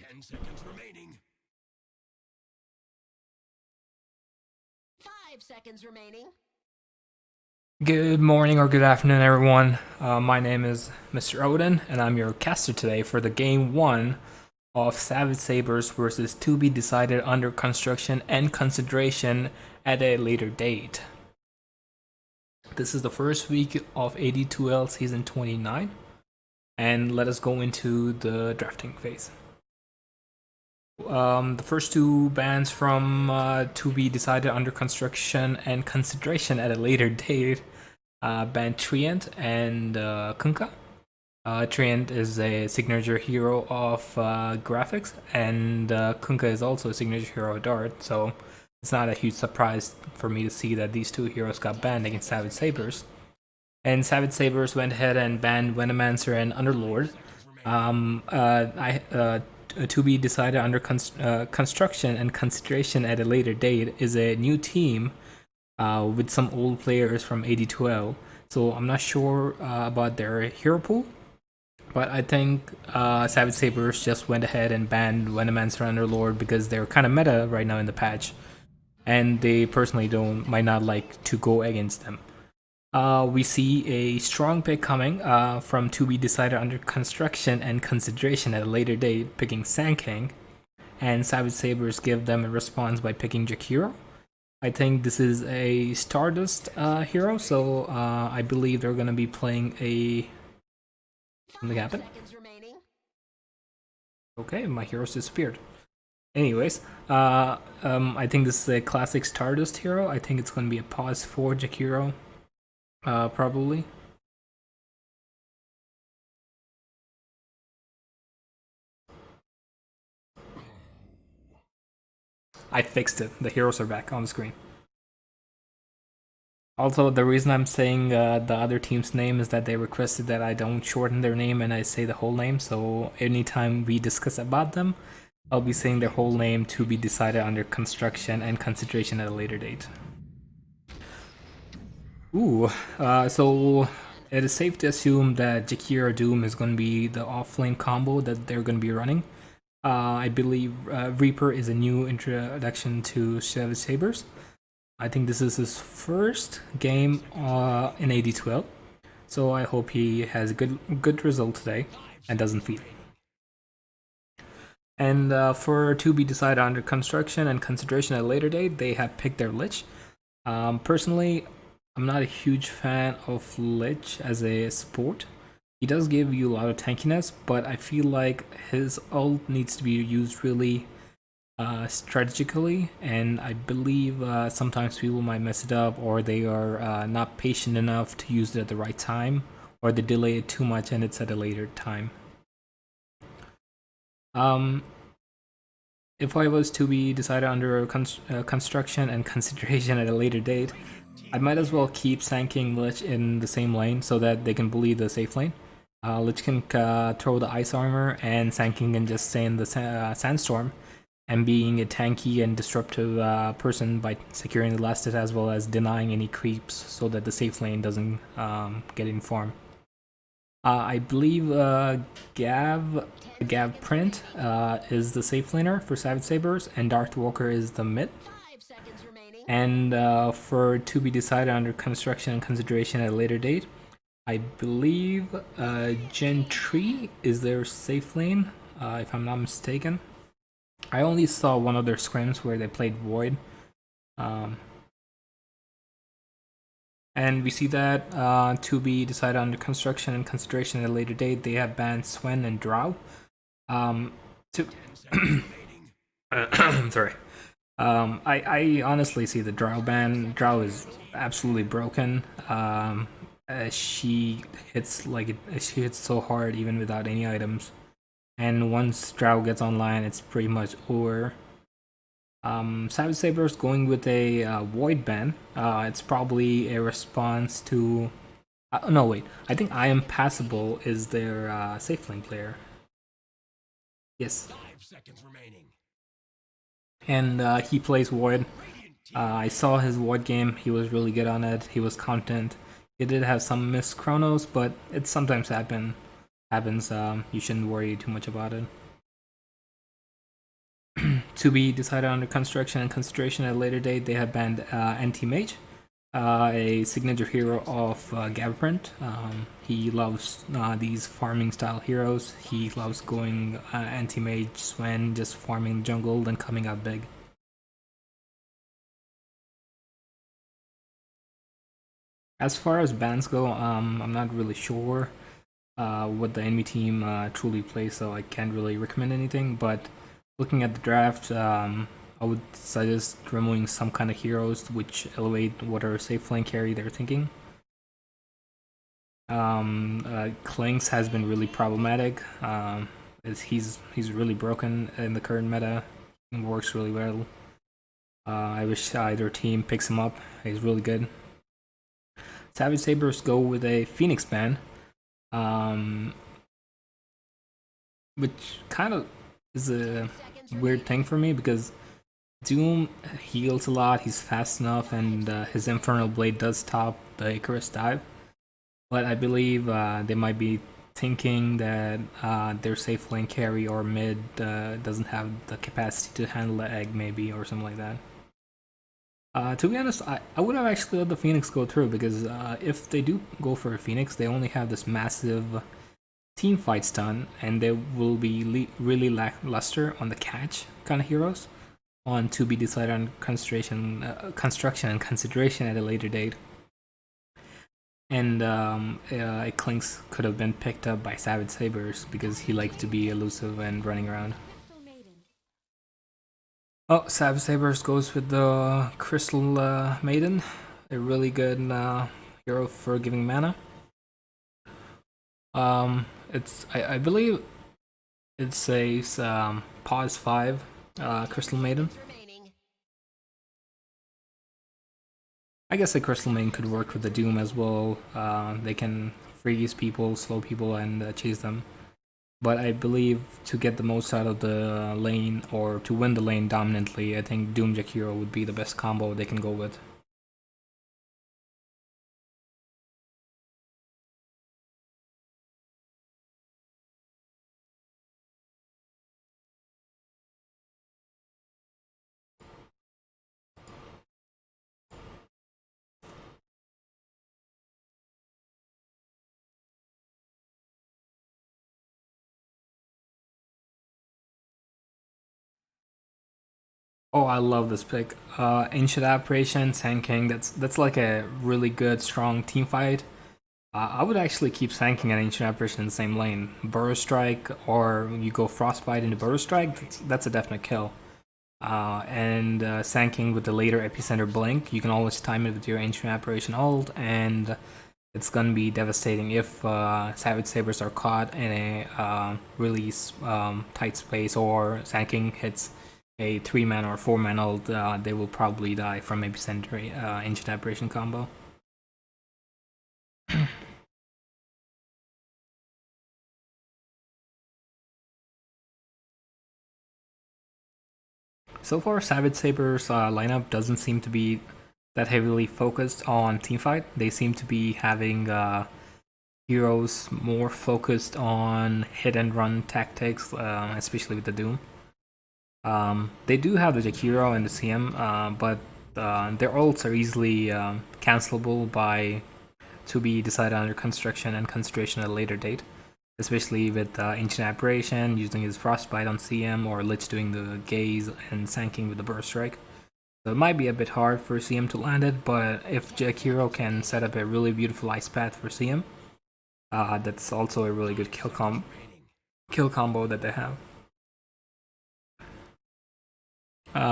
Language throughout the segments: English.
10 seconds remaining. 5 seconds remaining. Good morning or good afternoon, everyone. My name is Mr. Odin, and I'm your caster today for the game 1 of Sabers versus to be decided under construction and consideration at a later date. This is the first week of AD2L Season 29, and let us go into the drafting phase. The first two bans from to be decided under construction and consideration at a later date ban Treant and Kunkka. Treant is a signature hero of graphics, and Kunkka is also a signature hero of Dart, so it's not a huge surprise for me to see that these two heroes got banned against Savage Sabers. And Savage Sabers went ahead and banned Venomancer and Underlord. To be decided under construction and consideration at a later date is a new team with some old players from AD2L. So I'm not sure about their hero pool, but I think Savage Sabers just went ahead and banned Venomancer and Underlord because they're kind of meta right now in the patch, and they personally might not like to go against them. We see a strong pick coming from to be decided under construction and consideration at a later date, picking Sand King, and Savage Sabers give them a response by picking Jakiro. I think this is a Stardust hero, so I believe they're going to be playing a... Something happened? Okay, my heroes disappeared. Anyways, I think this is a classic Stardust hero. I think it's going to be a pause for Jakiro. Probably. I fixed it. The heroes are back on the screen. Also, the reason I'm saying the other team's name is that they requested that I don't shorten their name and I say the whole name, so anytime we discuss about them, I'll be saying their whole name to be decided under construction and consideration at a later date. Ooh, so it is safe to assume that Jakiro Doom is going to be the off-lane combo that they're going to be running. I believe Reaper is a new introduction to Savage Sabers. I think this is his first game in AD2L, so I hope he has a good result today and doesn't feed. And for to be decided under construction and consideration at a later date, they have picked their Lich. Personally, I'm not a huge fan of Lich as a support. He does give you a lot of tankiness, but I feel like his ult needs to be used really strategically, and I believe sometimes people might mess it up, or they are not patient enough to use it at the right time, or they delay it too much and it's at a later time. If I was to be decided under construction and consideration at a later date, I might as well keep Sand King Lich in the same lane so that they can bully the safe lane. Lich can throw the ice armor, and Sand King can just stay in the sandstorm and being a tanky and disruptive person by securing the last hit as well as denying any creeps so that the safe lane doesn't get informed. I believe Gav Print is the safe laner for Savage Sabers, and Darth Walker is the mid. And for to be decided under construction and consideration at a later date, I believe Gentry is their safe lane, if I'm not mistaken. I only saw one of their scrims where they played Void. And we see that to be decided under construction and consideration at a later date, they have banned Swen and Drow. Sorry. I honestly see the Drow ban. Drow is absolutely broken. She hits she hits so hard even without any items. And once Drow gets online, it's pretty much over. Savage Sabers going with a Void ban. It's probably a response to... no, wait. I think I Am Passable is their safe lane player. Yes. 5 seconds remaining. And he plays Void. I saw his Void game. He was really good on it. He was content. He did have some missed chronos, but it sometimes happens. You shouldn't worry too much about it. To be decided under construction and consideration at a later date, they have banned Anti-Mage, a signature hero of Gavprint. He loves these farming style heroes. He loves going Anti-Mage, Sven, just farming jungle, then coming out big. As far as bans go, I'm not really sure what the enemy team truly plays, so I can't really recommend anything. But looking at the draft, I would suggest removing some kind of heroes which elevate whatever safe lane carry they're thinking. Klinks has been really problematic. He's really broken in the current meta. He works really well. I wish either team picks him up. He's really good. Savage Sabers go with a Phoenix ban, which kind of is a weird thing for me because Doom heals a lot, he's fast enough, and his Infernal Blade does stop the Icarus dive. But I believe they might be thinking that their safe lane carry or mid doesn't have the capacity to handle the egg, maybe, or something like that. To be honest, I would have actually let the Phoenix go through because if they do go for a Phoenix, they only have this massive team fight stun, and they will be really lackluster on the catch kind of heroes on to be decided on construction and consideration at a later date. And Klinks could have been picked up by Savage Sabers because he likes to be elusive and running around. Oh, Savage Sabers goes with the Crystal Maiden, a really good hero for giving mana. I believe it says pause 5 Crystal Maiden. I guess the Crystal Maiden could work with the Doom as well. They can freeze people, slow people, and chase them. But I believe to get the most out of the lane, or to win the lane dominantly, I think Doom Jakiro would be the best combo they can go with. Oh, I love this pick. Ancient Apparition, Sand King, that's like a really good, strong team fight. I would actually keep Sanking and Ancient Apparition in the same lane. Burrow Strike, or you go Frostbite into Burrow Strike, that's a definite kill. And Sanking with the later Epicenter Blink, you can always time it with your Ancient Apparition ult, and it's gonna be devastating if Savage Sabers are caught in a really tight space, or Sanking hits a 3-man or 4-man ult, they will probably die from Epicenter Ancient Apparition combo. So far, Savage Sabers lineup doesn't seem to be that heavily focused on teamfight. They seem to be having heroes more focused on hit and run tactics, especially with the Doom. They do have the Jakiro and the CM, but their ults are easily cancelable by to be decided under construction and consideration at a later date, especially with Ancient Apparition using his Frostbite on CM, or Lich doing the Gaze and Sanking with the Burst Strike. So it might be a bit hard for CM to land it, but if Jakiro can set up a really beautiful ice path for CM, that's also a really good kill combo that they have.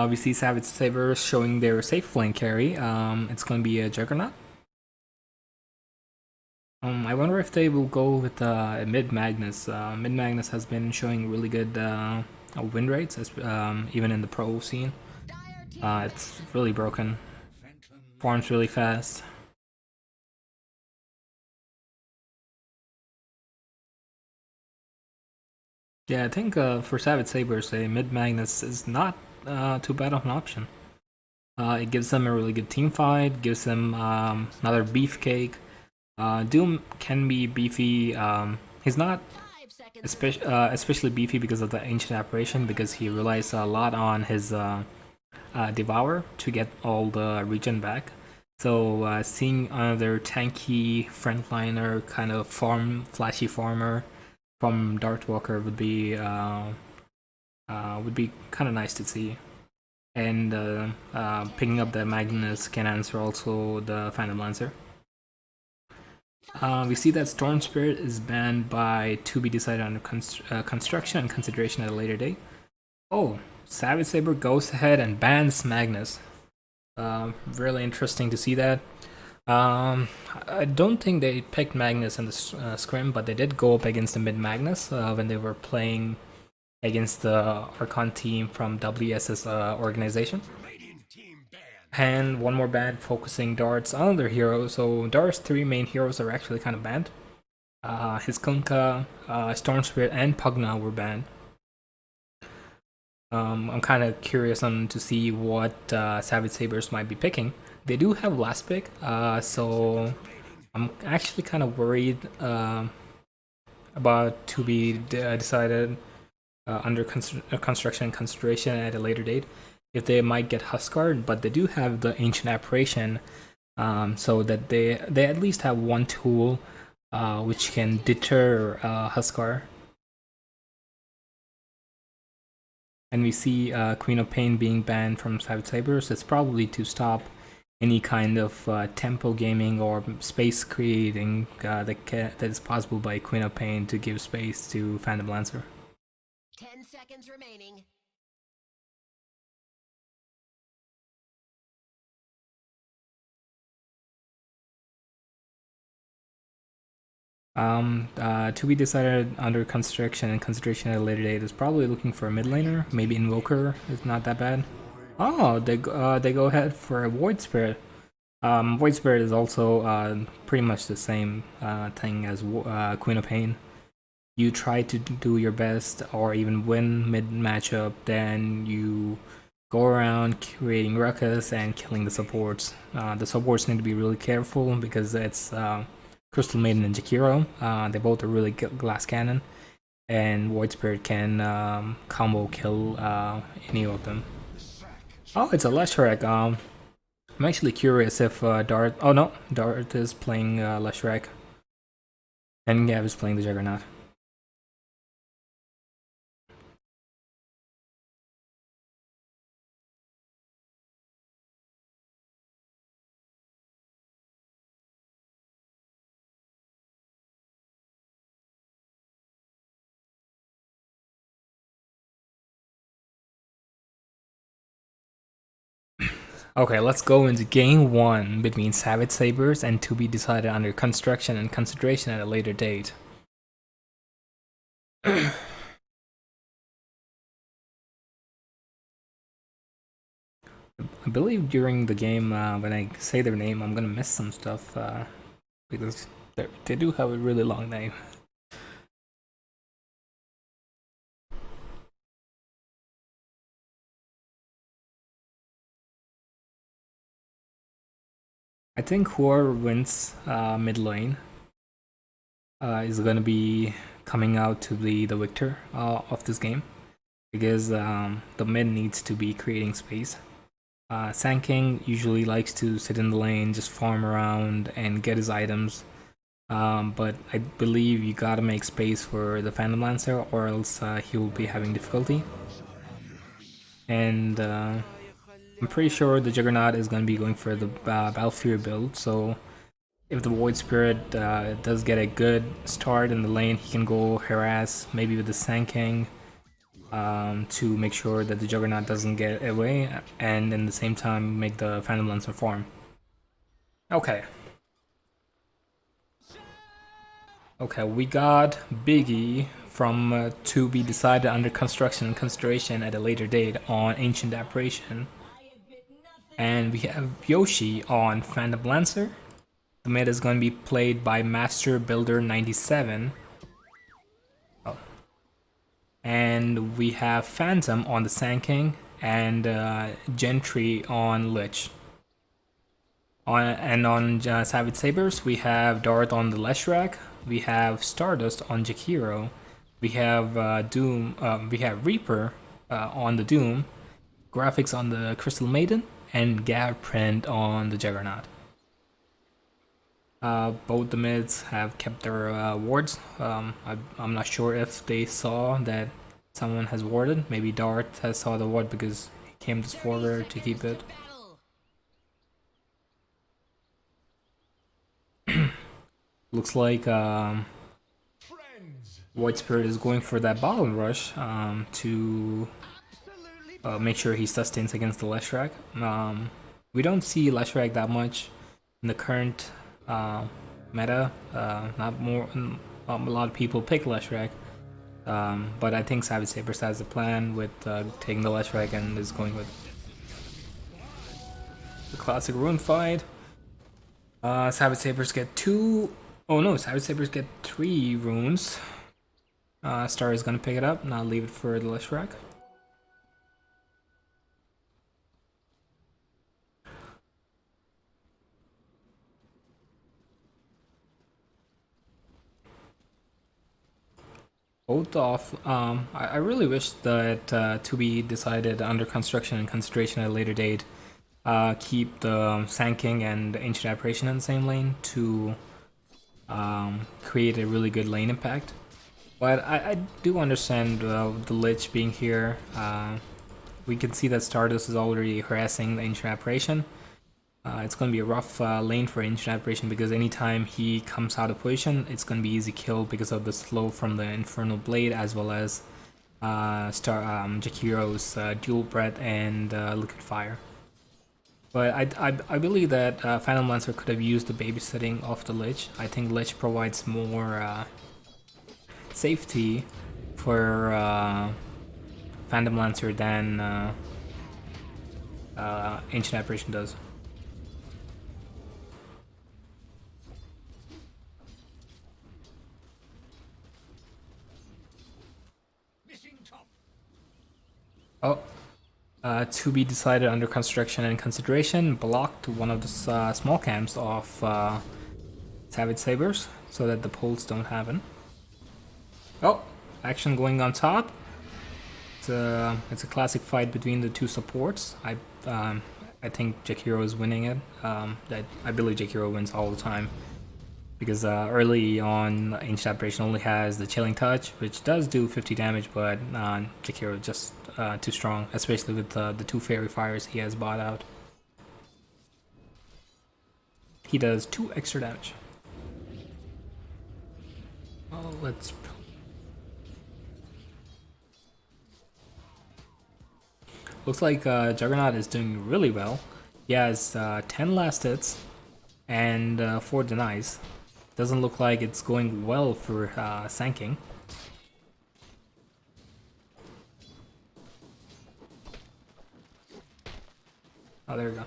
We see Savage Sabers showing their safe lane carry. It's going to be a Juggernaut. I wonder if they will go with Mid Magnus. Mid Magnus has been showing really good win rates, even in the pro scene. It's really broken. Farms really fast. Yeah, I think for Savage Sabers, a Mid Magnus is not too bad of an option. It gives them a really good team fight, gives them another beefcake. Doom can be beefy. He's not especially beefy because of the ancient apparition, because he relies a lot on his devour to get all the regen back. So seeing another tanky frontliner kind of flashy farmer from Dartwalker would be kind of nice to see. And picking up the Magnus can answer also the Phantom Lancer. We see that Storm Spirit is banned by to be decided under construction and consideration at a later date. Oh, Savage Saber goes ahead and bans Magnus. Really interesting to see that. I don't think they picked Magnus in the scrim, but they did go up against the mid Magnus when they were playing against the Archon team from WS's organization. And one more ban focusing Dart's other hero. So Dart's three main heroes are actually kind of banned. His Kunkka, Storm Spirit, and Pugna were banned. I'm kind of curious to see what Savage Sabers might be picking. They do have last pick, so I'm actually kind of worried about to be decided under construction and consideration at a later date if they might get Huskard, but they do have the Ancient Apparition, so that they at least have one tool which can deter Huskar. And we see Queen of Pain being banned from Savage Sabers. It's probably to stop any kind of tempo gaming or space creating that is possible by Queen of Pain to give space to Phantom Lancer. 10 seconds remaining. To be decided under construction and consideration at a later date is probably looking for a mid laner. Maybe Invoker is not that bad. Oh, they go ahead for a Void Spirit. Void Spirit is also pretty much the same thing as Queen of Pain. You try to do your best or even win mid matchup, then you go around creating ruckus and killing the supports. The supports need to be really careful because it's Crystal Maiden and Jakiro. They both are really glass cannon, and Void Spirit can combo kill any of them. Oh, it's a Leshrac. I'm actually curious if Dart. Oh no, Dart is playing Leshrac, and Gav is playing the Juggernaut. Okay, let's go into game 1 between Savage Sabers and to be decided under construction and consideration at a later date. I believe during the game, when I say their name, I'm gonna miss some stuff because they do have a really long name. I think whoever wins mid lane is gonna be coming out to be the victor of this game, because the mid needs to be creating space. Sanking usually likes to sit in the lane, just farm around and get his items, but I believe you gotta make space for the Phantom Lancer or else he will be having difficulty. And I'm pretty sure the Juggernaut is gonna be going for the Balfir build, so if the Void Spirit does get a good start in the lane, he can go harass, maybe with the Sanking, to make sure that the Juggernaut doesn't get away, and in the same time make the Phantom Lancer farm. Okay. Okay, we got Biggie from to be decided under construction and consideration at a later date on Ancient Apparition. And we have Yoshi on Phantom Lancer. The mid is going to be played by Master Builder 97. Oh. And we have Phantom on the Sanking and Gentry on Lich. On Savage Sabers, we have Dart on the Leshrac. We have Stardust on Jakiro. We have Doom. We have Reaper on the Doom, graphics on the Crystal Maiden, and Gav print on the Juggernaut. Both the mids have kept their wards. I'm not sure if they saw that someone has warded. Maybe Dart has saw the ward because he came this forward to keep it. Looks like White Spirit is going for that bottle rush to make sure he sustains against the Leshrac. We don't see Leshrac that much in the current meta. Not more. A lot of people pick Leshrac, but I think Savage Sabers has a plan with taking the Leshrac and is going with the classic rune fight. Savage Sabers get 2. Oh no, Savage Sabers get 3 runes. Star is gonna pick it up, not leave it for the Leshrac. Both off. I really wish that to be decided under construction and consideration at a later date. Keep the Sand King and the Ancient Apparition in the same lane to create a really good lane impact. But I do understand the Lich being here. We can see that Stardust is already harassing the Ancient Apparition. It's going to be a rough lane for Ancient Apparition because anytime he comes out of position, it's going to be easy kill because of the slow from the Infernal Blade as well as Jakiro's Dual Breath and Liquid Fire. But I believe that Phantom Lancer could have used the babysitting of the Lich. I think Lich provides more safety for Phantom Lancer than Ancient Apparition does. Oh. To be decided under construction and consideration, blocked one of the small camps of Savage Sabers so that the pulls don't happen. Oh, action going on top. It's a classic fight between the two supports. I think Jakiro is winning it. I believe Jakiro wins all the time because early on Ancient Apparition only has the Chilling Touch, which does do 50 damage, but Jakiro just too strong, especially with the 2 Fairy Fires he has bought out. He does 2 extra damage. Oh, let's... Looks like Juggernaut is doing really well. He has 10 last hits and 4 denies. Doesn't look like it's going well for Sand King. Oh, there we go.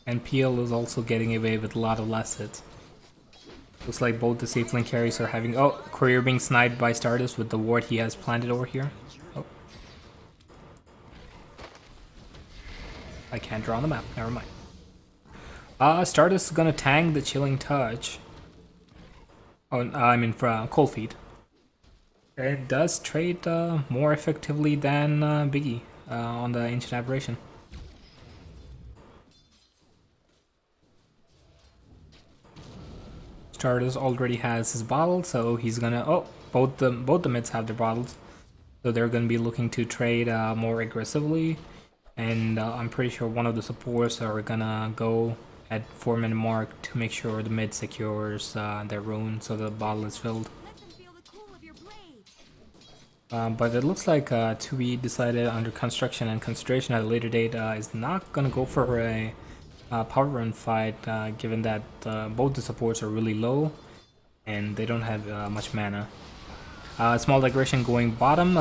And PL is also getting away with a lot of last hits. Looks like both the safe lane carries are having... Oh, Courier being sniped by Stardust with the ward he has planted over here. Oh. I can't draw on the map, never mind. Stardust is gonna tank the Chilling Touch. Oh, I mean for Cold Feet. It does trade more effectively than Biggie on the Ancient Aberration. Stardust already has his bottle, so he's gonna... Oh, both the mids have their bottles, so they're gonna be looking to trade more aggressively. And I'm pretty sure one of the supports are gonna go at 4-minute mark to make sure the mid secures their rune so the bottle is filled. But it looks like to be decided under construction and consideration at a later date is not gonna go for a power run fight, given that both the supports are really low and they don't have much mana. Small digression going bottom.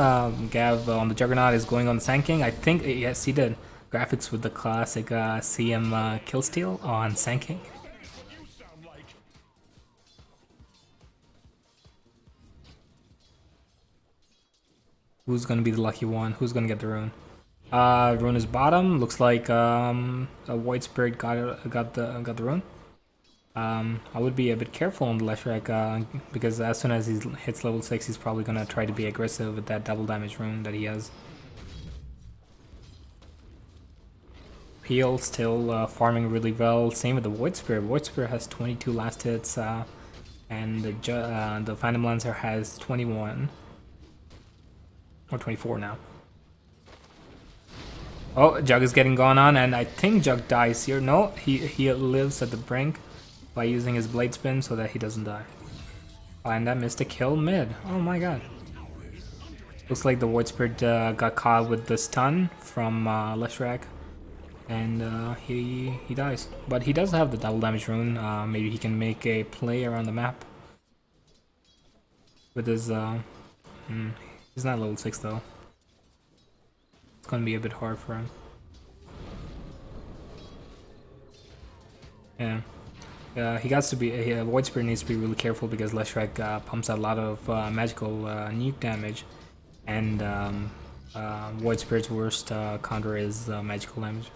Gav on the Juggernaut is going on the Sand King. I think, yes, he did. Graphics with the classic CM killsteal on Sand King. Who's gonna be the lucky one? Who's gonna get the rune? Rune is bottom. Looks like a White Spirit got the rune. I would be a bit careful on the Leshrac because as soon as he hits level 6, he's probably gonna try to be aggressive with that double damage rune that he has. Peel still farming really well. Same with the Void Spirit. Void Spirit has 22 last hits, and the Phantom Lancer has 21 or 24 now. Oh, Jug is getting gone on, and I think Jug dies here. No, he lives at the brink by using his Blade Spin so that he doesn't die. Oh, and that missed a kill mid. Oh my god. Looks like the Void Spirit got caught with the stun from Leshrac, and he dies. But he does have the double damage rune. Maybe he can make a play around the map with his. He's not level 6 though. It's gonna be a bit hard for him. Yeah. He got to be. Void Spirit needs to be really careful because Leshrac pumps out a lot of magical nuke damage, and Void Spirit's worst counter is magical damage.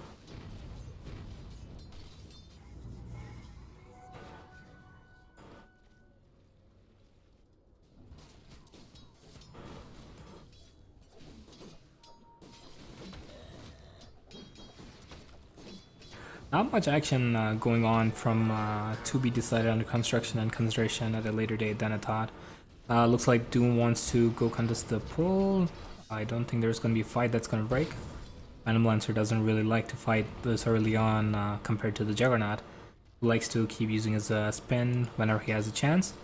Not much action going on from to be decided under construction and consideration at a later date than I thought. Looks like Doom wants to go contest the pull. I don't think there's going to be a fight that's going to break. Phantom Lancer doesn't really like to fight this early on compared to the Juggernaut, who likes to keep using his spin whenever he has a chance.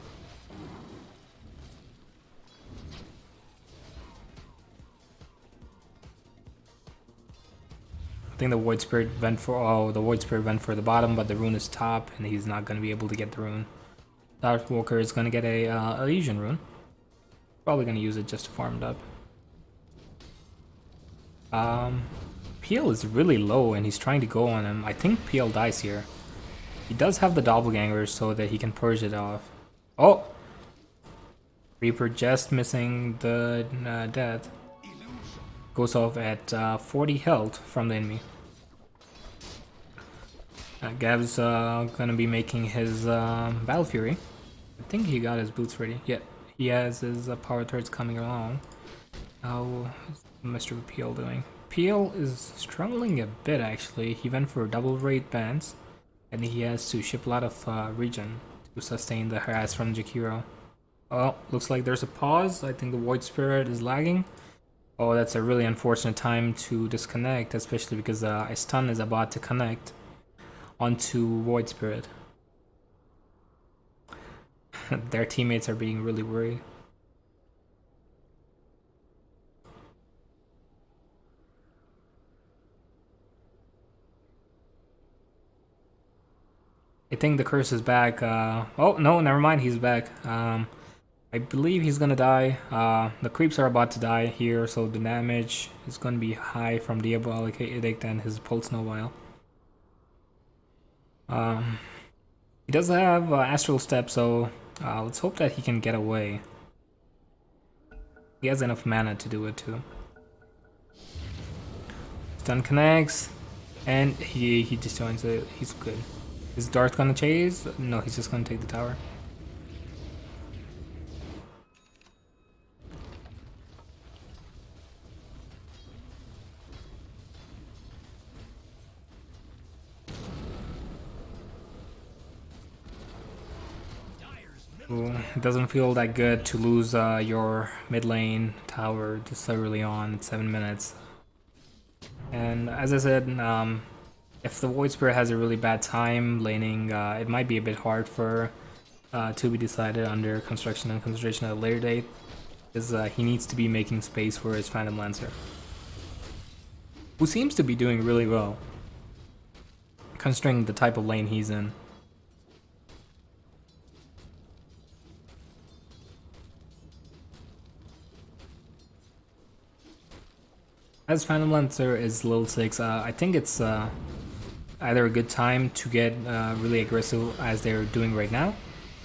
I think the Void Spirit went for the bottom, but the rune is top, and he's not going to be able to get the rune. Darkwalker is going to get a illusion rune. Probably going to use it just to farm it up. Peel is really low, and he's trying to go on him. I think Peel dies here. He does have the doppelganger so that he can purge it off. Oh! Reaper just missing the death. Goes off at 40 health from the enemy. Gav's gonna be making his Battle Fury. I think he got his boots ready. Yeah, he has his power turrets coming along. How is Mr. Peel doing? Peel is struggling a bit actually. He went for double raid bans, and he has to ship a lot of regen to sustain the harass from Jakiro. Oh, looks like there's a pause. I think the Void Spirit is lagging. Oh, that's a really unfortunate time to disconnect, especially because a stun is about to connect onto Void Spirit. Their teammates are being really worried. I think the curse is back. Oh, no, never mind, he's back. I believe he's gonna die. The creeps are about to die here, so the damage is gonna be high from Diabolic Edict and his Pulse Nobile. He does have Astral Step, so let's hope that he can get away. He has enough mana to do it too. Stun connects, and he just joins it. He's good. Is Darth gonna chase? No, he's just gonna take the tower. It doesn't feel that good to lose your mid lane tower this early on at 7 minutes. And as I said, if the Void Spirit has a really bad time laning, it might be a bit hard for to be decided under construction and consideration at a later date, because he needs to be making space for his Phantom Lancer, who seems to be doing really well, considering the type of lane he's in. As Phantom Lancer is level 6, I think it's either a good time to get really aggressive as they're doing right now,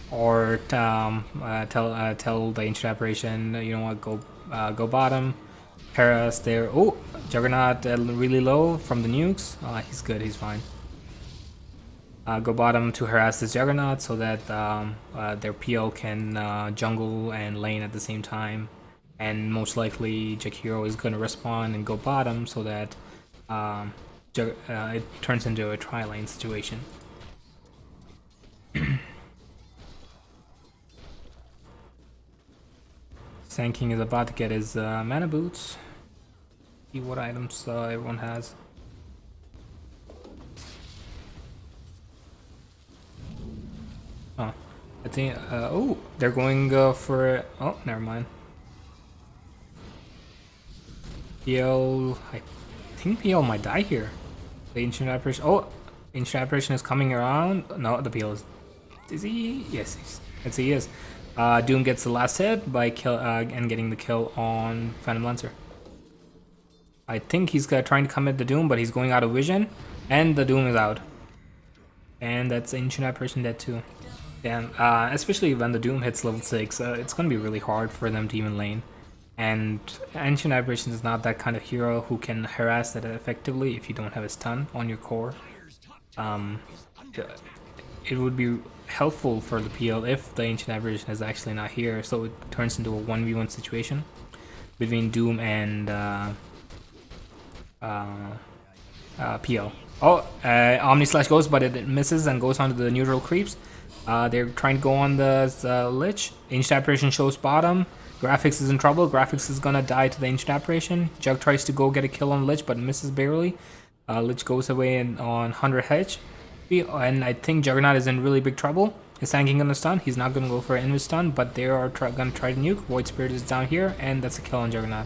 or tell the Ancient Apparition, you know what, go bottom, Paras there. Oh, Juggernaut really low from the nukes. He's good, he's fine. go bottom to harass this Juggernaut so that their PL can jungle and lane at the same time. And most likely Jakiro is going to respawn and go bottom so that it turns into a tri-lane situation. Sand King is about to get his mana boots. See what items everyone has. Oh, I think. Oh, they're going for. Oh, never mind. PL. I think PL might die here. The Ancient Apparition. Oh, Ancient Apparition is coming around. No, the PL is. Is he? Yes, yes, he is. Doom gets the last hit by kill and getting the kill on Phantom Lancer. I think he's trying to commit the Doom, but he's going out of vision, and the Doom is out. And that's Ancient Apparition dead too. Damn, especially when the Doom hits level 6, it's gonna be really hard for them to even lane. And Ancient Apparition is not that kind of hero who can harass that effectively if you don't have a stun on your core. It would be helpful for the PL if the Ancient Apparition is actually not here, so it turns into a 1v1 situation between Doom and PL. Oh, Omni Slash goes, but it misses and goes onto the neutral creeps. They're trying to go on the Lich. Ancient Apparition shows bottom. Graphics is in trouble. Graphics is gonna die to the Ancient Apparition. Jug tries to go get a kill on Lich, but misses barely. Lich goes away on 100 HP. And I think Juggernaut is in really big trouble. Is Sand King gonna stun? He's not gonna go for an invis stun, but they are gonna try to nuke. Void Spirit is down here, and that's a kill on Juggernaut.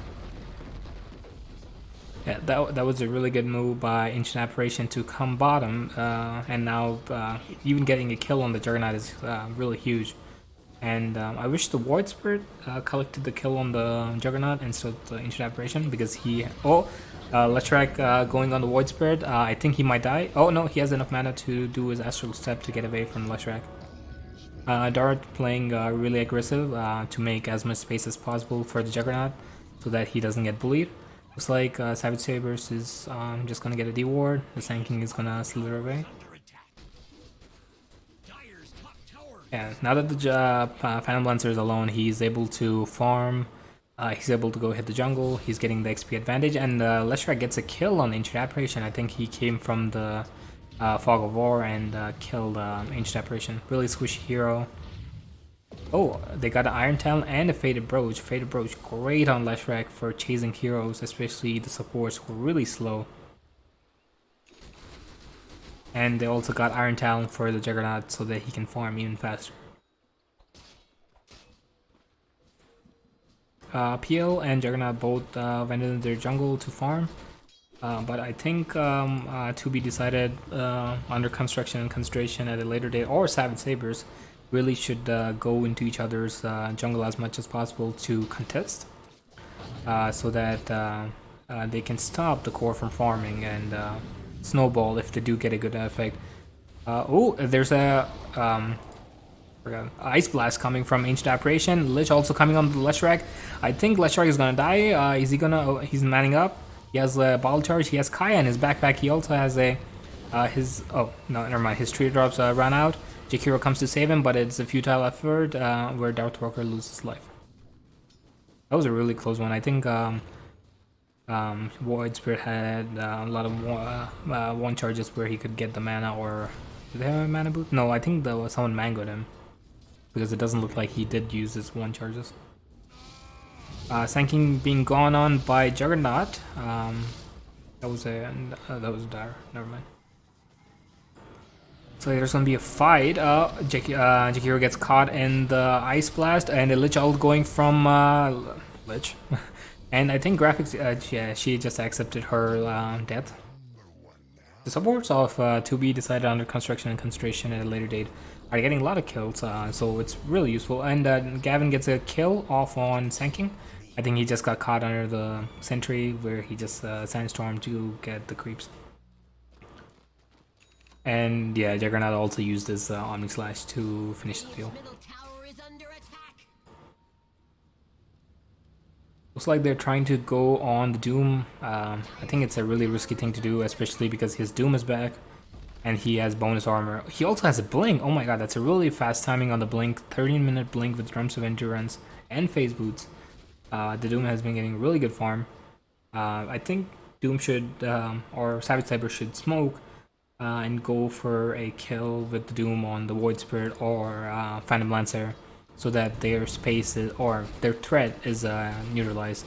Yeah, that was a really good move by Ancient Apparition to come bottom, and now even getting a kill on the Juggernaut is really huge. And I wish the Void Spirit collected the kill on the Juggernaut instead of the Ancient Apparition, because he... Oh, Leshrac going on the Void Spirit. I think he might die. Oh no, he has enough mana to do his Astral Step to get away from Leshrac. Dart playing really aggressive to make as much space as possible for the Juggernaut so that he doesn't get bullied. Looks like Savage Sabers is just gonna get a D-ward. The Sand King is gonna slither away. Yeah, now that the Phantom Lancer is alone, he's able to farm. He's able to go hit the jungle. He's getting the XP advantage, and Leshrac gets a kill on Ancient Apparition. I think he came from the Fog of War and killed Ancient Apparition. Really squishy hero. Oh, they got an Iron Talon and a Faded Brooch. Faded Brooch, great on Leshrac for chasing heroes, especially the supports who are really slow. And they also got Iron Talon for the Juggernaut so that he can farm even faster. PL and Juggernaut both went into their jungle to farm, but I think to be decided under construction and consideration at a later date, or Savage Sabers really should go into each other's jungle as much as possible to contest, so that they can stop the core from farming and snowball if they do get a good effect. Oh, there's a Ice Blast coming from Ancient Apparition. Lich also coming on the Leshrac. I think Leshrac is gonna die. Is he gonna? Oh, he's manning up. He has a ball charge. He has Kaya in his backpack. He also has a his. Oh no, never mind. His tree drops ran out. Jakiro comes to save him, but it's a futile effort where Darthwalker loses life. That was a really close one. I think Void Spirit had a lot of one charges where he could get the mana, or did they have a mana boot? No, I think someone mangoed him, because it doesn't look like he did use his one charges. Sand King being gone on by Juggernaut. That was dire. Never mind. So there's gonna be a fight. Jakiro gets caught in the Ice Blast, and the Lich ult going from Lich. And I think Graphics, yeah, she just accepted her death. The supports of to be decided under construction and consideration at a later date are getting a lot of kills, so it's really useful. And Gavin gets a kill off on Sand King. I think he just got caught under the sentry where he just sandstormed to get the creeps. And yeah, Juggernaut also used his Omni Slash to finish the deal. Looks like they're trying to go on the Doom. I think it's a really risky thing to do, especially because his Doom is back. and he has bonus armor. He also has a blink. Oh my god, that's a really fast timing on the blink. 13-minute blink with drums of endurance and phase boots. The Doom has been getting really good farm. I think Doom should, or Savage Saber should smoke and go for a kill with the Doom on the Void Spirit or Phantom Lancer, so that their space is, or their threat is neutralized.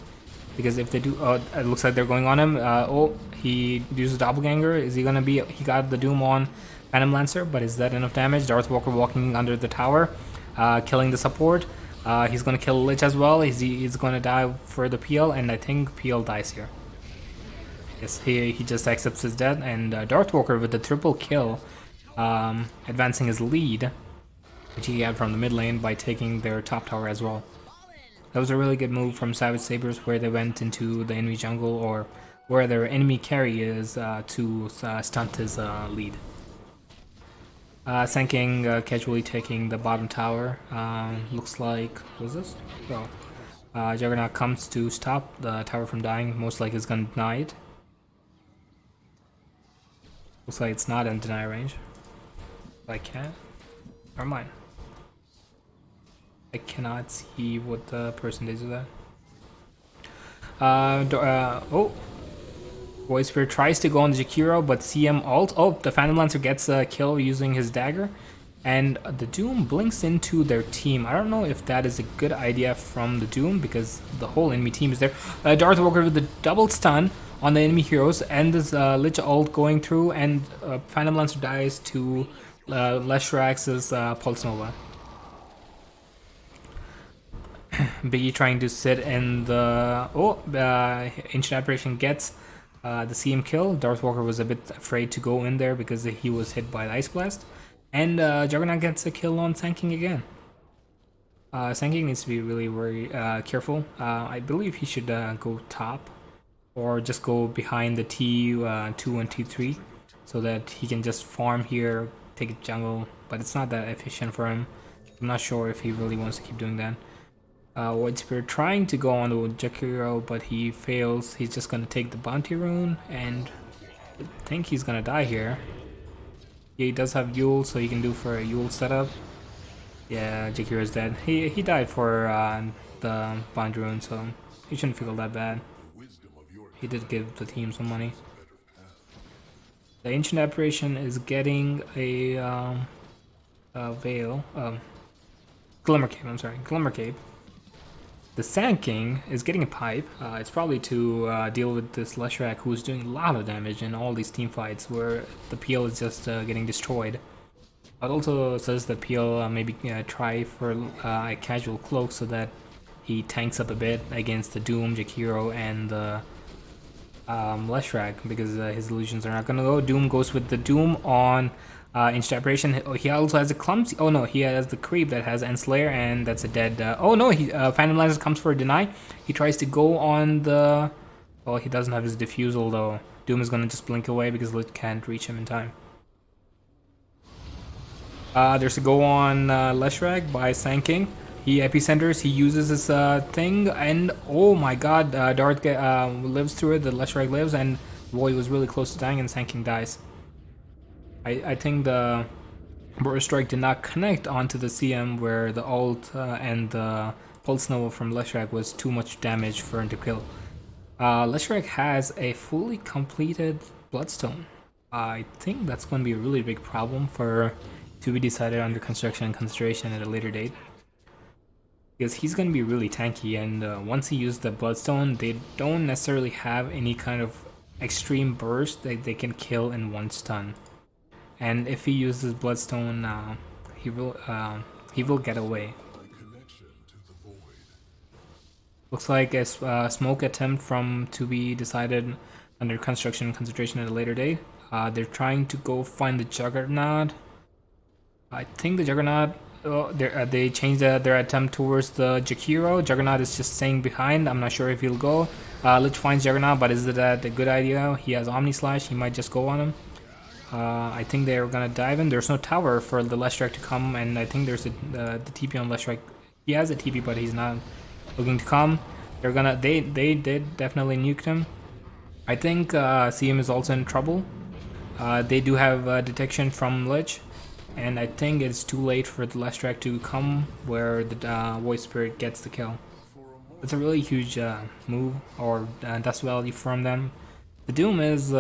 Because if they do, it looks like they're going on him. Oh, he uses Doppelganger. Is he gonna be? He got the Doom on Phantom Lancer, but is that enough damage? Darth Walker walking under the tower, killing the support. He's gonna kill Lich as well. He's gonna die for the PL, and I think PL dies here. Yes, he just accepts his death, and Darth Walker with the triple kill, advancing his lead, which he had from the mid lane by taking their top tower as well. That was a really good move from Savage Sabers, where they went into the enemy jungle, or where their enemy carry is, to stunt his lead. Sanking casually taking the bottom tower. Looks like, what was this? Oh. Juggernaut comes to stop the tower from dying. Most likely is gonna deny it. Looks like it's not in deny range. I can't. Never mind. I cannot see what the percentage of that. Oh. Void Spirit tries to go on the Jakiro, but CM ult. Oh, the Phantom Lancer gets a kill using his dagger. And the Doom blinks into their team. I don't know if that is a good idea from the Doom, because the whole enemy team is there. Darth Walker with the double stun on the enemy heroes, and this Lich ult going through, and Phantom Lancer dies to Leshrax's Pulse Nova. Biggie trying to sit in the... Oh, Ancient Apparition gets the CM kill. Darth Walker was a bit afraid to go in there because he was hit by the Ice Blast. And Juggernaut gets a kill on Sanking again. Sanking needs to be really very careful. I believe he should go top, or just go behind the T2 and T3, so that he can just farm here, take a jungle, but it's not that efficient for him. I'm not sure if he really wants to keep doing that. Void Spirit trying to go on the Jakiro, but he fails. He's just gonna take the Bounty Rune, and I think he's gonna die here. He does have Yule, so he can do for a Yule setup. Yeah, Jakiro is dead. He died for the Bounty Rune, so he shouldn't feel that bad. He did give the team some money. The Ancient Apparition is getting a Veil. Glimmer Cape, I'm sorry. Glimmer Cape. The Sand King is getting a pipe. It's probably to deal with this Leshrac, who's doing a lot of damage in all these team fights where the PL is just getting destroyed. It also says that PL maybe try for a casual cloak so that he tanks up a bit against the Doom, Jakiro, and the Leshrac, because his illusions are not gonna go. Doom goes with the Doom on Ancient Apparition. He also has a clumsy. Oh no, he has the creep that has Enslayer, and that's a dead. Oh no, Phantom Lancer comes for a deny. He tries to go on the. Well, he doesn't have his defusal though. Doom is gonna just blink away because Lit can't reach him in time. There's a go on Leshrac by Sanking. He epicenters. He uses his thing, and oh my God, Darth lives through it. The Leshrac lives, and Void was really close to dying, and Sanking dies. I think the Burst Strike did not connect onto the CM, where the ult and the Pulse Nova from Leshrac was too much damage for him to kill. Leshrac has a fully completed Bloodstone. I think that's going to be a really big problem to be decided under construction and consideration at a later date. Because he's going to be really tanky, and once he uses the Bloodstone, they don't necessarily have any kind of extreme burst that they can kill in one stun. And if he uses Bloodstone, he will get away. Looks like a smoke attempt to be decided under construction and consideration at a later date. They're trying to go find the Juggernaut. I think the Juggernaut. They changed their attempt towards the Jakiro. Juggernaut is just staying behind. I'm not sure if he'll go. Lich finds Juggernaut, but is that a good idea? He has Omni Slash. He might just go on him. I think they're gonna dive in. There's no tower for the Leshrac to come, and I think there's the TP on Leshrac. He has a TP, but he's not looking to come. They did definitely nuke him. I think CM is also in trouble. They do have detection from Lich, and I think it's too late for the Leshrac to come where the Void Spirit gets the kill. It's a really huge move or dust value from them. The Doom is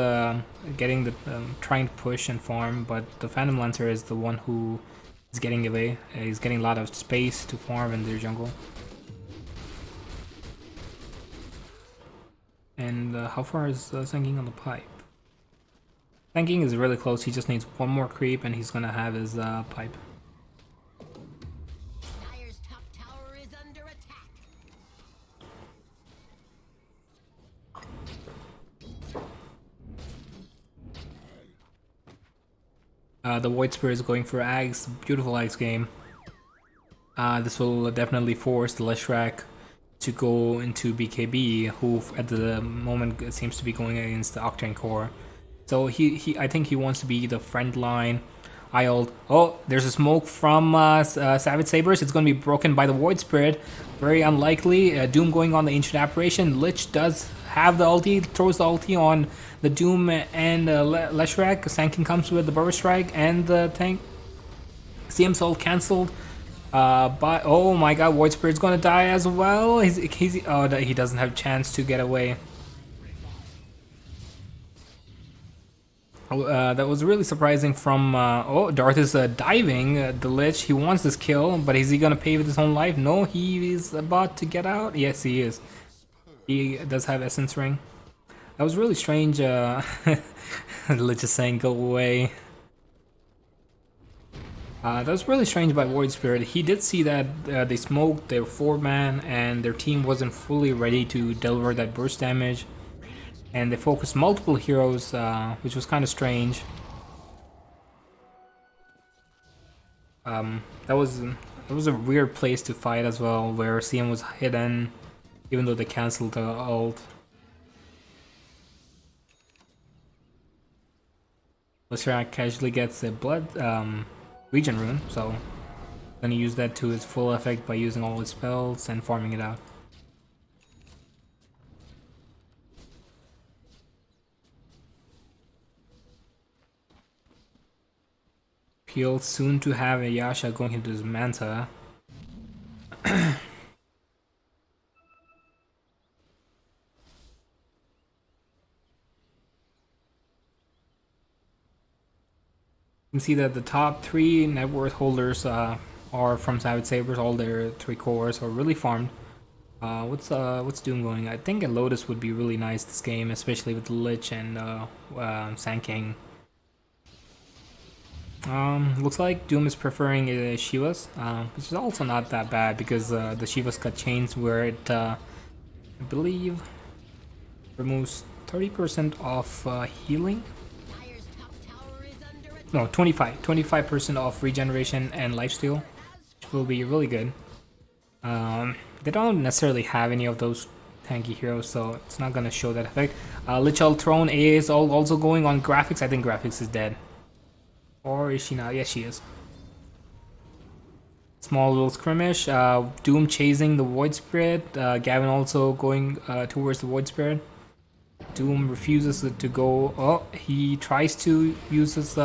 getting the trying to push and farm, but the Phantom Lancer is the one who is getting away. He's getting a lot of space to farm in their jungle. And how far is Sanking on the pipe? Sanking is really close. He just needs one more creep, and he's gonna have his pipe. Dire's top tower is under attack. The Void Spirit is going for Ags. Beautiful Ags game. This will definitely force the Leshrac to go into BKB, who at the moment seems to be going against the Octane Core. So I think he wants to be the friend line. Oh, there's a smoke from Savage Sabers. It's going to be broken by the Void Spirit. Very unlikely. Doom going on the Ancient Apparition. Lich does have the ulti, throws the ulti on the Doom and Leshrac. Sankin comes with the Burrow Strike and the tank. CM Soul cancelled. But oh my god, Void Spirit's gonna die as well. He doesn't have a chance to get away. That was really surprising from Darth is diving the Lich. He wants this kill, but is he gonna pay with his own life? No, he is about to get out. Yes, he is. He does have Essence Ring. That was really strange. The Lich is saying go away. That was really strange by Void Spirit. He did see that they smoked their 4-man and their team wasn't fully ready to deliver that burst damage. And they focused multiple heroes, which was kind of strange. That was a weird place to fight as well, where CM was hidden, even though they cancelled the ult. Leshrac casually gets a blood regen rune, so gonna use that to its full effect by using all his spells and farming it out. He'll soon to have a Yasha going into his Manta. You can see that the top 3 net worth holders are from Savage Sabers. All their 3 cores are really farmed. What's Doom going? I think a Lotus would be really nice this game, especially with the Lich and Sanking. Looks like Doom is preferring Shivas, which is also not that bad because the Shivas got chains where it, I believe, removes 30% off healing. No, 25% off regeneration and lifesteal, which will be really good. They don't necessarily have any of those tanky heroes, so it's not gonna show that effect. Lich Ult Throne A is also going on Graphics. I think Graphics is dead. Or is she not? Yes, she is. Small little skirmish. Doom chasing the Void Spirit. Gavin also going towards the Void Spirit. Doom refuses to go. Oh, he tries to use his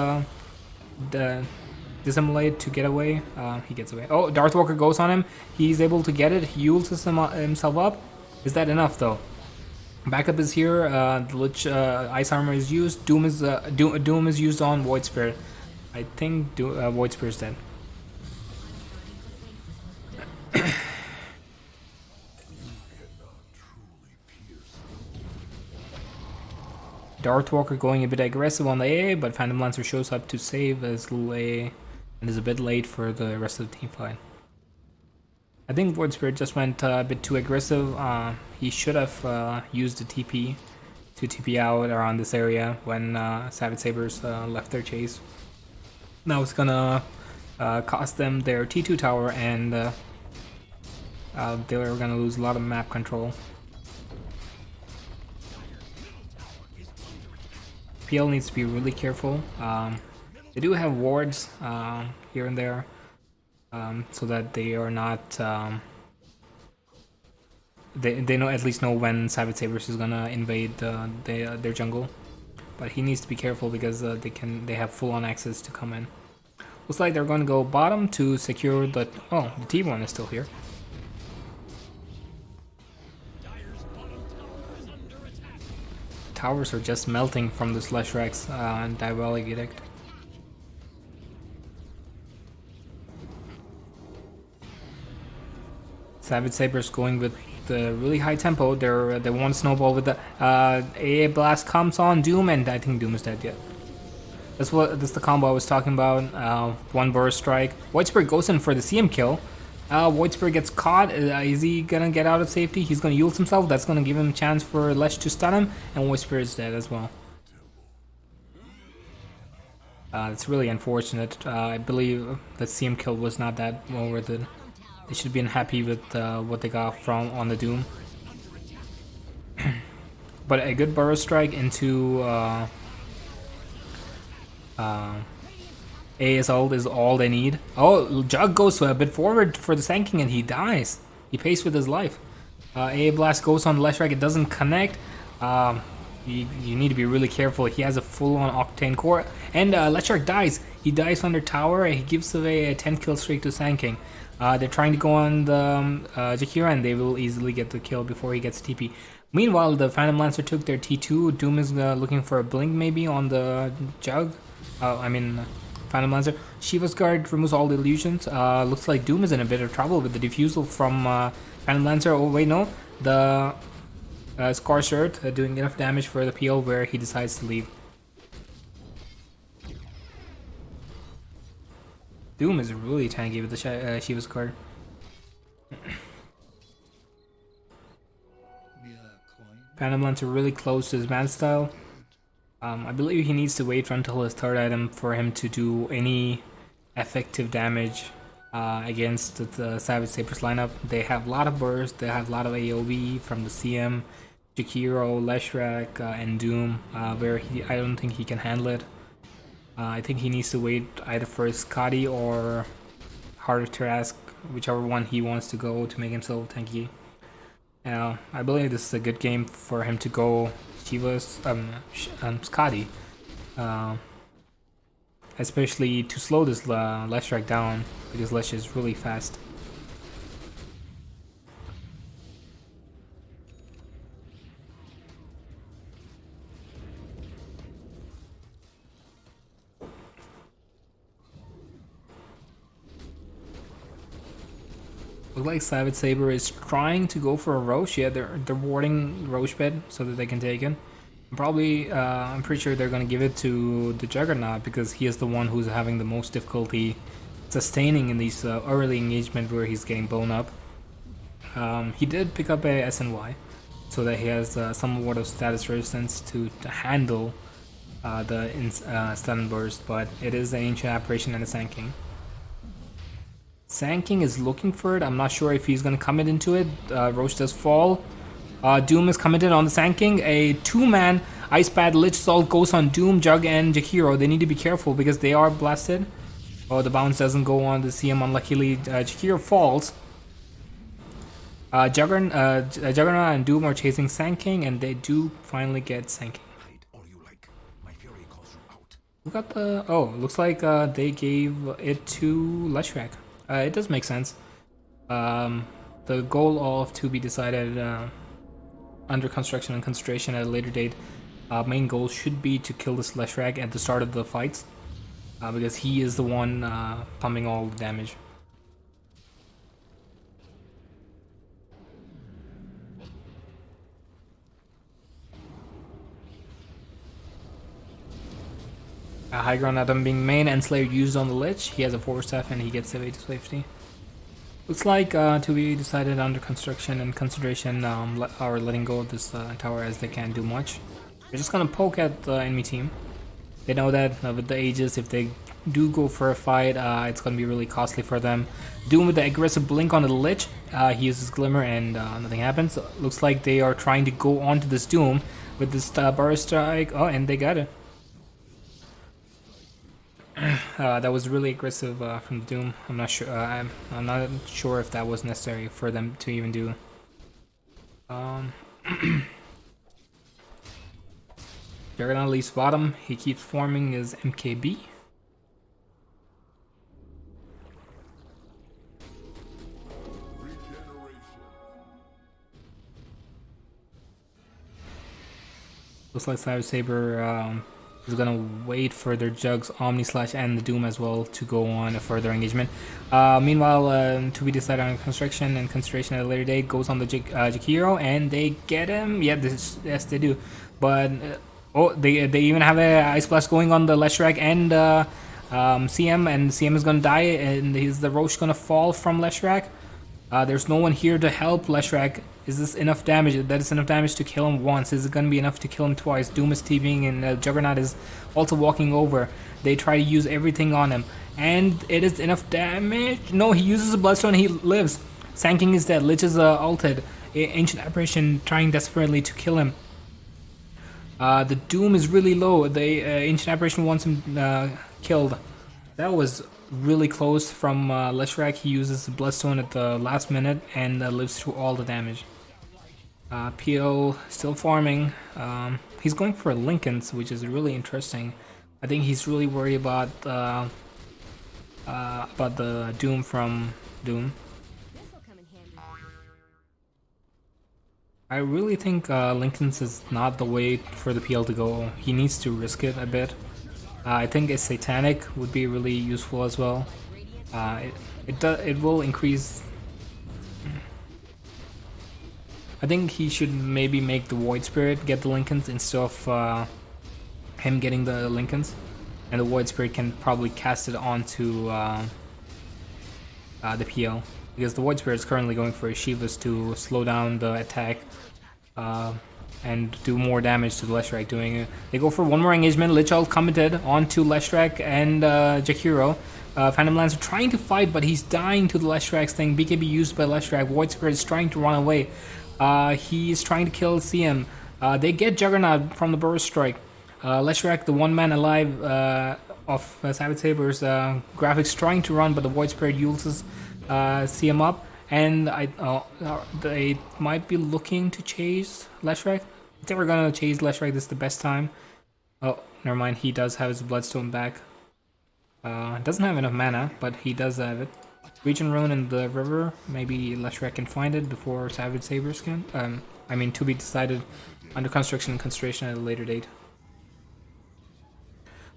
the dissimulate to get away. He gets away. Oh, Darth Walker goes on him. He's able to get it. He ults himself up. Is that enough though? Backup is here. The Lich Ice Armor is used. Doom is used on Void Spirit. I think Void Spirit is dead. Darth Walker going a bit aggressive on the A, but Phantom Lancer shows up to save his little A and is a bit late for the rest of the team fight. I think Void Spirit just went a bit too aggressive. He should have used the TP to TP out around this area when Savage Sabers left their chase. Now it's gonna cost them their T2 tower, and they were gonna lose a lot of map control. PL needs to be really careful. They do have wards here and there, so that they are not. They know, at least know when Savage Sabers is gonna invade their jungle. but he needs to be careful because they have full-on access to come in. Looks like they're going to go bottom to secure the... Oh, the T1 is still here. Towers are just melting from this Leshrax and Diabolic Edict. Savage Sabers going with the really high tempo. They want snowball with the AA blast comes on Doom, and I think Doom is dead yet. That's the combo I was talking about. One burst strike. Whitespear goes in for the CM kill. Whitespear gets caught. Is he gonna get out of safety? He's gonna ult himself. That's gonna give him a chance for Lesh to stun him, and Whitespear is dead as well. It's really unfortunate. I believe the CM kill was not that well worth it. They should have been happy with what they got from on the Doom. But a good burrow strike into AS ult is all they need. Oh, Jug goes a bit forward for the Sanking and he dies. He pays with his life. AA Blast goes on Leshrac, it doesn't connect. You need to be really careful. He has a full-on Octane core. And Leshrac dies. He dies under tower. He gives away a 10 kill streak to Sanking. They're trying to go on the Jakira and they will easily get the kill before he gets TP. Meanwhile, the Phantom Lancer took their T2. Doom is looking for a blink maybe on the Jug. Phantom Lancer. Shiva's Guard removes all the illusions. Looks like Doom is in a bit of trouble with the defusal from Phantom Lancer. Oh wait, no. The Scar Shirt doing enough damage for the PL where he decides to leave. Doom is really tanky with the Shiva's Guard. Phantom Lancer really close to his man style. I believe he needs to wait until his third item for him to do any effective damage against the Savage Sabers lineup. They have a lot of burst, they have a lot of AoE from the CM, Jakiro, Leshrac, and Doom, where I don't think he can handle it. I think he needs to wait either for Scotty or Harder Tarask, whichever one he wants to go to make himself tanky. I believe this is a good game for him to go Shiva's, Scotty, especially to slow this Leshrac down because Lesh is really fast. Looks like Savage Saber is trying to go for a Roche. Yeah, they're warding Roche bed so that they can take it. Probably, I'm pretty sure they're gonna give it to the Juggernaut because he is the one who's having the most difficulty sustaining in these early engagement where he's getting blown up. He did pick up a SNY, so that he has somewhat of status resistance to handle the stun burst, but it is an ancient apparition and a Sanking. Sanking is looking for it. I'm not sure if he's going to commit into it. Roche does fall. Doom is committed on the Sanking. A two-man Ice Pad Lich Salt goes on Doom, Jug, and Jakiro. They need to be careful because they are blasted. Oh, the bounce doesn't go on the CM. Unluckily, Jakiro falls. Juggernaut and Doom are chasing Sanking, and they do finally get Sanking. Who got the... Oh, looks like they gave it to Leshrac. It does make sense. The goal of to be decided under construction and concentration at a later date. Main goal should be to kill this Leshrac at the start of the fights, because he is the one pumping all the damage. High ground item being main and Slayer used on the Lich. He has a 4-staff and he gets away to safety. Looks like to be decided under construction and consideration are letting go of this tower as they can't do much. They're just gonna poke at the enemy team. They know that with the Aegis, if they do go for a fight, it's gonna be really costly for them. Doom with the aggressive blink on the Lich. He uses Glimmer and nothing happens. Looks like they are trying to go onto this Doom with this Burst Strike. Oh, and they got it. That was really aggressive from Doom. I'm not sure. I'm not sure if that was necessary for them to even do. Juggernaut leaves bottom. He keeps forming his MKB. Looks like Saber is gonna wait for their Jugs, Omni Slash, and the Doom as well to go on a further engagement. Meanwhile, to be decided on construction and consideration at a later date goes on the Jakiro, and they get him. Yeah, yes they do. But oh, they even have a Ice Blast going on the Leshrac and CM, and CM is gonna die, and is the Roche gonna fall from Leshrac? There's no one here to help Leshrac. Is this enough damage? That is enough damage to kill him once. Is it going to be enough to kill him twice? Doom is TVing and Juggernaut is also walking over. They try to use everything on him. And it is enough damage. No, he uses a Bloodstone. He lives. Sand King is dead. Lich is ulted. Ancient Apparition trying desperately to kill him. The Doom is really low. The Ancient Apparition wants him killed. That was really close from Leshrac. He uses the Bloodstone at the last minute and lives through all the damage. PL still farming. He's going for Lincolns, which is really interesting. I think he's really worried about the Doom from Doom. I really think Lincolns is not the way for the PL to go. He needs to risk it a bit. I think a Satanic would be really useful as well. It will increase. I think he should maybe make the Void Spirit get the Lincolns instead of him getting the Lincolns, and the Void Spirit can probably cast it onto the PL, because the Void Spirit is currently going for a Shivas to slow down the attack and do more damage to the Leshrac doing it. They go for one more engagement. Lich ult commented onto Leshrac and Jakiro. Phantom Lancer trying to fight, but he's dying to the Leshrac's thing. BKB used by Leshrac. Void Spirit is trying to run away. He's trying to kill CM. They get Juggernaut from the Burst Strike. Leshrac, the one man alive of Savage Sabers, graphics trying to run, but the Void Spirit uses CM up. And they might be looking to chase Leshrac. If they were gonna chase Leshrac, this is the best time. Oh, never mind. He does have his Bloodstone back. Doesn't have enough mana, but he does have it. Region Rune in the river. Maybe Leshrac can find it before Savage Sabers can. I mean, to be decided under construction and consideration at a later date.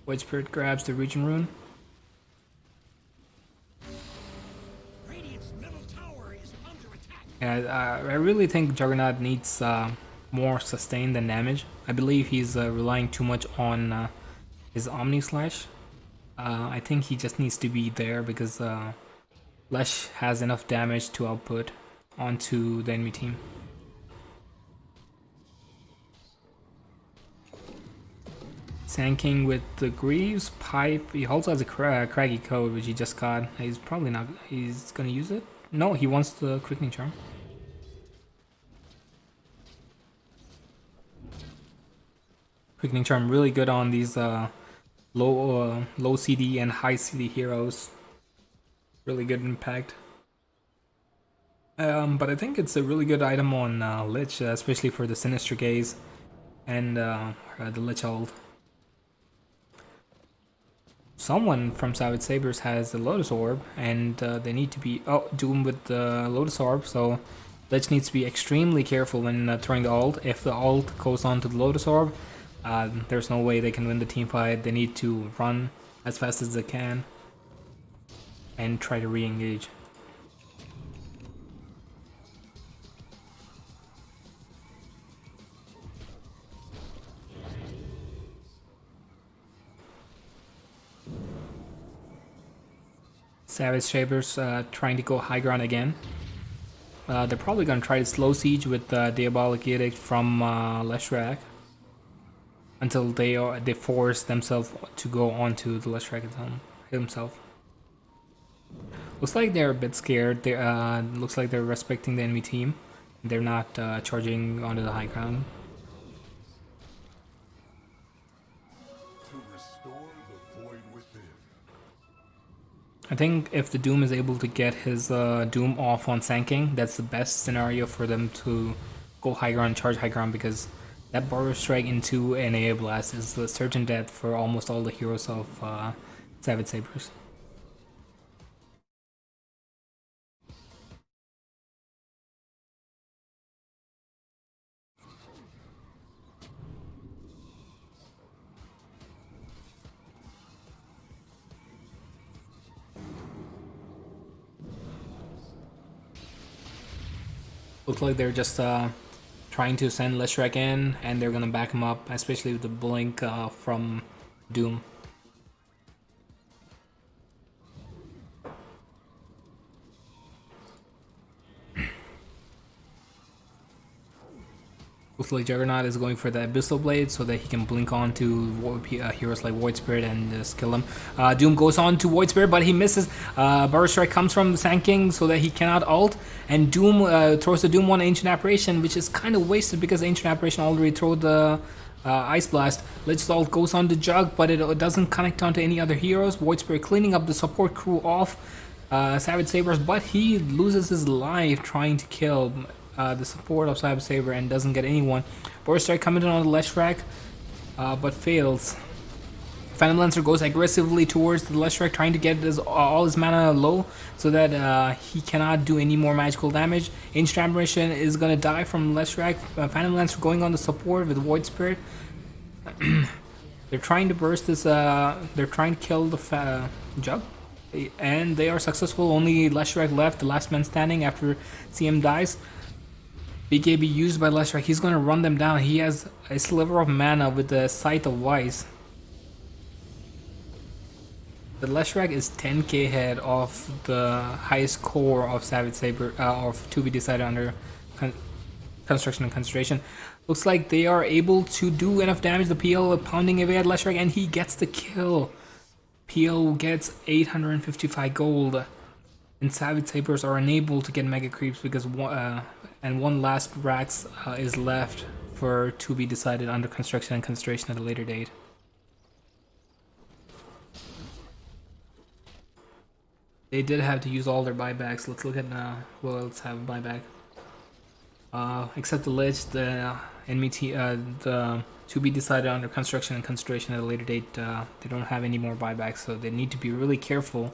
Void Spirit grabs the Region Rune. Yeah, I really think Juggernaut needs more sustain than damage. I believe he's relying too much on his Omni Slash. I think he just needs to be there because Lesh has enough damage to output onto the enemy team. Sand King with the Greaves, Pipe. He also has a Craggy Code, which he just got. He's probably not. He's gonna use it. No, he wants the Quickening Charm. Quickening Charm really good on these low CD and high CD heroes. Really good impact. But I think it's a really good item on Lich, especially for the Sinister Gaze and the Lich ult. Someone from Savage Sabers has the Lotus Orb, and they need to be Doom with the Lotus Orb, so Lich needs to be extremely careful when throwing the ult. If the ult goes on to the Lotus Orb, there's no way they can win the team fight. They need to run as fast as they can and try to re-engage. Savage Sabers trying to go high ground again. They're probably going to try to slow siege with Diabolic Edict from Leshrac until they force themselves to go onto the Leshrac himself. Looks like they're a bit scared. They looks like they're respecting the enemy team. They're not charging onto the high ground. I think if the Doom is able to get his Doom off on Sand King, that's the best scenario for them to go high ground, charge high ground, because That Borrow Strike into an AA Blast is a certain death for almost all the heroes of Savage Sabers. Looks like they're just trying to send Leshrac in, and they're gonna back him up, especially with the blink from Doom. Looks like Juggernaut is going for the Abyssal Blade so that he can blink on to heroes like Void Spirit and just kill him. Doom goes on to Void Spirit, but he misses. Burrow Strike comes from the Sand King so that he cannot ult, and Doom throws the Doom on Ancient Apparition, which is kind of wasted because Ancient Apparition already threw the Ice Blast. Lich's ult goes on to Jug, but it doesn't connect onto any other heroes. Void Spirit cleaning up the support crew off Savage Sabers, but he loses his life trying to kill the support of Savage Saber and doesn't get anyone. Burrow Strike coming in on the Leshrac, but fails. Phantom Lancer goes aggressively towards the Leshrac, trying to get all his mana low so that he cannot do any more magical damage. Ancient Apparition is gonna die from Leshrac. Phantom Lancer going on the support with Void Spirit. They're trying to burst this. They're trying to kill the Jug, and they are successful. Only Leshrac left, the last man standing after CM dies. BKB used by Leshrac, he's gonna run them down. He has a sliver of mana with the Scythe of Wise. The Leshrac is 10k ahead of the highest core of Savage Saber, of to be decided under construction and concentration. Looks like they are able to do enough damage. The PL pounding away at Leshrac, and he gets the kill. PL gets 855 gold. And Savage Sabers are unable to get Mega Creeps because one last Rax is left for to be decided under construction and concentration at a later date. They did have to use all their buybacks. Let's look at who else have buyback. Except the Lich, the enemy the to be decided under construction and concentration at a later date. They don't have any more buybacks, so they need to be really careful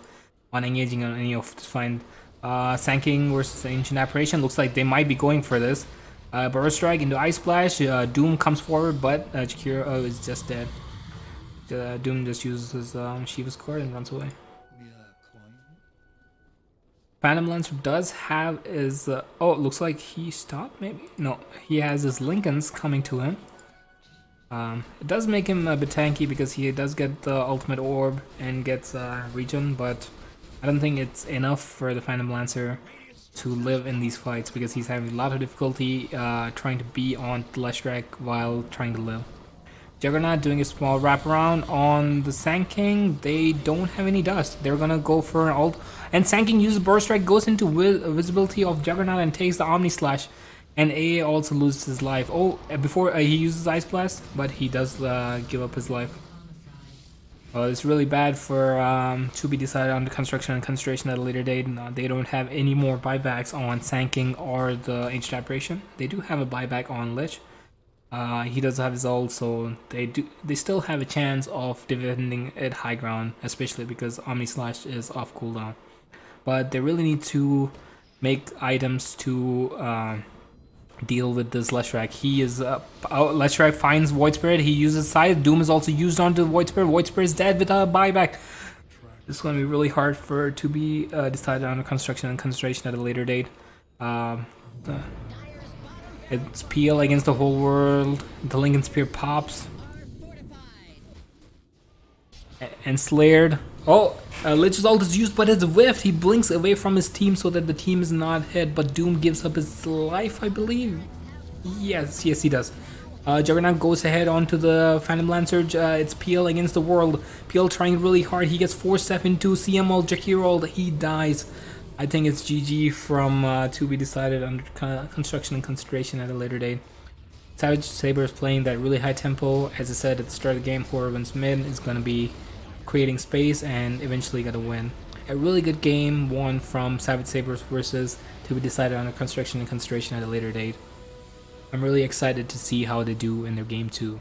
on engaging on any of this find. Sand King versus Ancient Apparition. Looks like they might be going for this. Burrow Strike into Ice Splash. Doom comes forward, but Jakiro is just dead. Doom just uses his Shiva's card and runs away. Phantom Lancer does have his... oh, it looks like he stopped, maybe? No, he has his Lincolns coming to him. It does make him a bit tanky because he does get the ultimate orb and gets regen, but I don't think it's enough for the Phantom Lancer to live in these fights because he's having a lot of difficulty trying to be on Leshrac while trying to live. Juggernaut doing a small wraparound on the Sand King. They don't have any dust. They're gonna go for an ult. And Sand King uses Burst Strike, goes into visibility of Juggernaut and takes the Omni Slash. And AA also loses his life. Oh, before he uses Ice Blast, but he does give up his life. It's really bad for to be decided on the construction and concentration at a later date. They don't have any more buybacks on Sand King or the Ancient Apparition. They do have a buyback on Lich. He does have his ult, so they still have a chance of defending it high ground, especially because Omni Slash is off cooldown. But they really need to make items to deal with this Leshrac. He is Leshrac finds Void Spirit. He uses Scythe. Doom is also used onto Void Spirit. Void Spirit is dead with a buyback. This is going to be really hard for to be decided on construction and concentration at a later date. It's PL against the whole world. The Lincoln Spear pops. Ensnared. Oh, Lich's ult is used, but it's whiffed. He blinks away from his team so that the team is not hit, but Doom gives up his life, I believe. Yes, he does. Juggernaut goes ahead onto the Phantom Lancer. It's PL against the world. PL trying really hard. He gets 4-step into CM ult, Jakiro ult. He dies. I think it's GG from to be decided under construction and concentration at a later date. Savage Sabers playing that really high tempo. As I said at the start of the game, whoever wins mid is going to be creating space and eventually going to win. A really good game won from Savage Sabers versus to be decided under construction and concentration at a later date. I'm really excited to see how they do in their game 2.